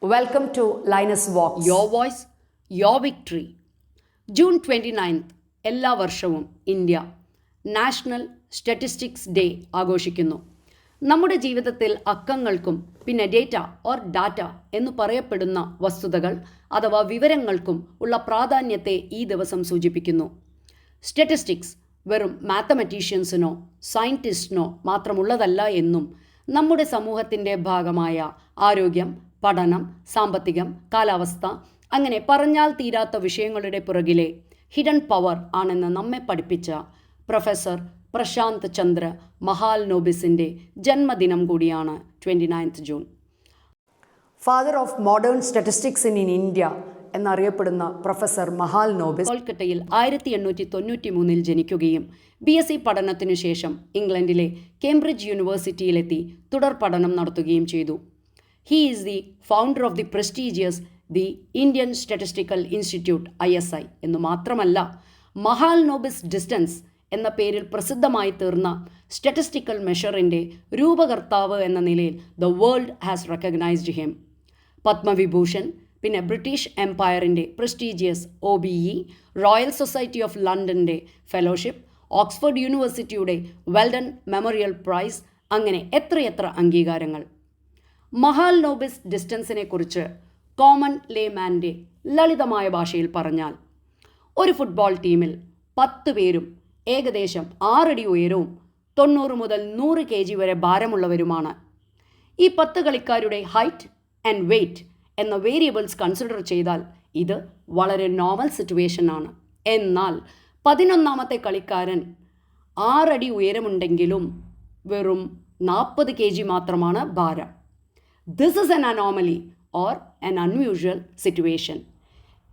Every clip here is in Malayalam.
Welcome to Linus Walks. Your voice, your victory. June 29th എല്ലാ വർഷവും ഇന്ത്യ നാഷണൽ സ്റ്റാറ്റിസ്റ്റിക്സ് ഡേ ആഘോഷിക്കുന്നു. നമ്മുടെ ജീവിതത്തിൽ അക്കങ്ങൾക്കും പിന്നെ ഡേറ്റ ഓർ ഡാറ്റ എന്ന് പറയപ്പെടുന്ന വസ്തുതകൾ അഥവാ വിവരങ്ങൾക്കും ഉള്ള പ്രാധാന്യത്തെ ഈ ദിവസം സൂചിപ്പിക്കുന്നു. സ്റ്റാറ്റിസ്റ്റിക്സ് വെറും മാത്തമാറ്റീഷ്യൻസിനോ സയൻറ്റിസ്റ്റിനോ മാത്രമുള്ളതല്ല എന്നും നമ്മുടെ സമൂഹത്തിൻ്റെ ഭാഗമായ ആരോഗ്യം, പഠനം, സാമ്പത്തികം, കാലാവസ്ഥ അങ്ങനെ പറഞ്ഞാൽ തീരാത്ത വിഷയങ്ങളുടെ പുറകിലെ ഹിഡൻ പവർ ആണെന്ന് നമ്മെ പഠിപ്പിച്ച പ്രൊഫസർ പ്രശാന്ത് ചന്ദ്ര മഹാൽനോബിസിൻ്റെ ജന്മദിനം കൂടിയാണ് 29th June. Father of modern statistics in India എന്നറിയപ്പെടുന്ന പ്രൊഫസർ മഹാൽനോബിസ് കൊൽക്കത്തയിൽ 1893 ജനിക്കുകയും BSc പഠനത്തിനു ശേഷം ഇംഗ്ലണ്ടിലെ കേംബ്രിഡ്ജ് യൂണിവേഴ്സിറ്റിയിലെത്തി തുടർ പഠനം നടത്തുകയും ചെയ്തു. He is the founder of the prestigious the Indian Statistical Institute ISI എന്നു മാത്രമല്ല, മഹാൽനോബിസ് ഡിസ്റ്റൻസ് എന്ന പേരിൽ പ്രസിദ്ധമായി തീർന്ന സ്റ്റാറ്റിസ്റ്റിക്കൽ മെഷറിൻ്റെ രൂപകർത്താവ് എന്ന നിലയിൽ the world has recognised him. Padma Vibhushan, പിന്നെ ബ്രിട്ടീഷ് എംപയറിൻ്റെ prestigious OBE, royal society of ലണ്ടൻ്റെ ഫെലോഷിപ്പ്, ഓക്സ്ഫോർഡ് യൂണിവേഴ്സിറ്റിയുടെ വെൽഡൺ മെമ്മോറിയൽ പ്രൈസ്, അങ്ങനെ എത്രയെത്ര അംഗീകാരങ്ങൾ. മഹാൽനോബിസ് ഡിസ്റ്റൻസിനെ കുറിച്ച് കോമൺ ലേമാൻ്റെ ലളിതമായ ഭാഷയിൽ പറഞ്ഞാൽ, ഒരു ഫുട്ബോൾ ടീമിൽ 10 പേരും ഏകദേശം 6 അടി ഉയരവും 90 മുതൽ 100 kg വരെ ഭാരമുള്ളവരുമാണ്. ഈ 10 കളിക്കാരുടെ ഹൈറ്റ് ആൻഡ് വെയ്റ്റ് എന്ന വേരിയബിൾസ് കൺസിഡർ ചെയ്താൽ ഇത് വളരെ നോർമൽ സിറ്റുവേഷൻ ആണ്. എന്നാൽ 11ാമത്തെ കളിക്കാരൻ 6 അടി ഉയരമുണ്ടെങ്കിലും വെറും 40 kg മാത്രമാണ് ഭാരം. This is an anomaly or an unusual situation.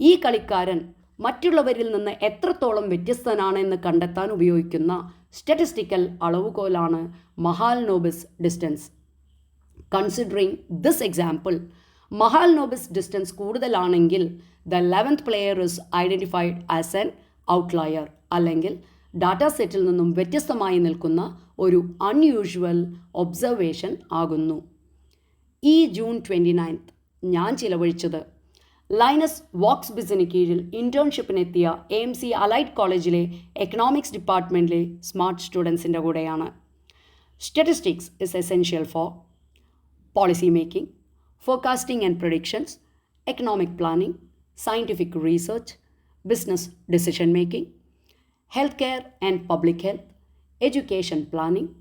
ഈ കളിക്കാരൻ മറ്റുള്ളവരിൽ നിന്ന് എത്രത്തോളം വ്യത്യസ്തനാണെന്ന് കണ്ടെത്താൻ ഉപയോഗിക്കുന്ന സ്റ്റാറ്റിസ്റ്റിക്കൽ അളവുകോലാണ് Mahalanobis distance. Considering this example, Mahalanobis distance കൂടുതലാണെങ്കിൽ the 11th player is identified as an outlier, അല്ലെങ്കിൽ ഡാറ്റാ സെറ്റിൽ നിന്നും വ്യത്യസ്തമായി നിൽക്കുന്ന ഒരു അൺയൂഷ്വൽ ഒബ്സർവേഷൻ ആകുന്നു. ഈ ജൂൺ 29th ഞാൻ ചിലവഴിച്ചത് ലൈനസ് വോക്സ് ബിസിന് കീഴിൽ ഇൻറ്റേൺഷിപ്പിനെത്തിയ AMC അലൈഡ് കോളേജിലെ എക്കണോമിക്സ് ഡിപ്പാർട്ട്മെൻറ്റിലെ സ്മാർട്ട് സ്റ്റുഡൻസിൻ്റെ കൂടെയാണ്. Statistics is essential for policy making, forecasting and predictions, economic planning, scientific research, business decision making, health care and public health, education planning,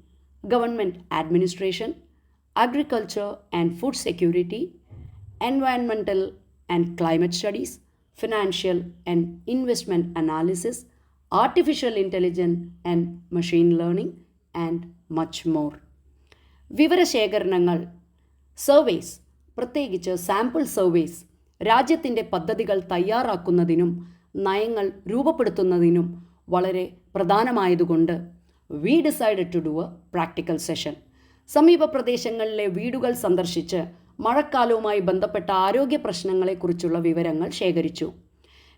government administration, agriculture and food security, environmental and climate studies, financial and investment analysis, artificial intelligence and machine learning, and much more. വിവരശേഖരണങ്ങൾ, സർവേസ്, പ്രത്യേകിച്ച് സാമ്പിൾ സർവേസ്, രാജ്യത്തിൻ്റെ പദ്ധതികൾ തയ്യാറാക്കുന്നതിനും നയങ്ങൾ രൂപപ്പെടുത്തുന്നതിനും വളരെ പ്രധാനമായതുകൊണ്ട് we decided to do a practical session. സമീപ പ്രദേശങ്ങളിലെ വീടുകൾ സന്ദർശിച്ച് മഴക്കാലവുമായി ബന്ധപ്പെട്ട ആരോഗ്യ പ്രശ്നങ്ങളെക്കുറിച്ചുള്ള വിവരങ്ങൾ ശേഖരിച്ചു.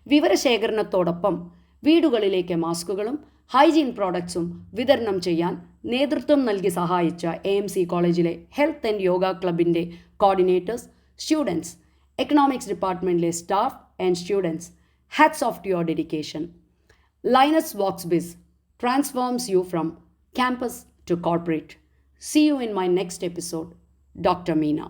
വിവരശേഖരണത്തോടൊപ്പം വീടുകളിലേക്ക് മാസ്കുകളും ഹൈജീൻ പ്രോഡക്ട്സും വിതരണം ചെയ്യാൻ നേതൃത്വം നൽകി സഹായിച്ച AMC കോളേജിലെ ഹെൽത്ത് ആൻഡ് യോഗ ക്ലബിൻ്റെ കോർഡിനേറ്റേഴ്സ്, സ്റ്റുഡൻസ്, എക്കണോമിക്സ് ഡിപ്പാർട്ട്മെൻറ്റിലെ staff and students, hats off to your dedication. ലൈനസ് വോക്സ് ബിസ് transforms you from campus to corporate. See you in my next episode. Dr. Meena.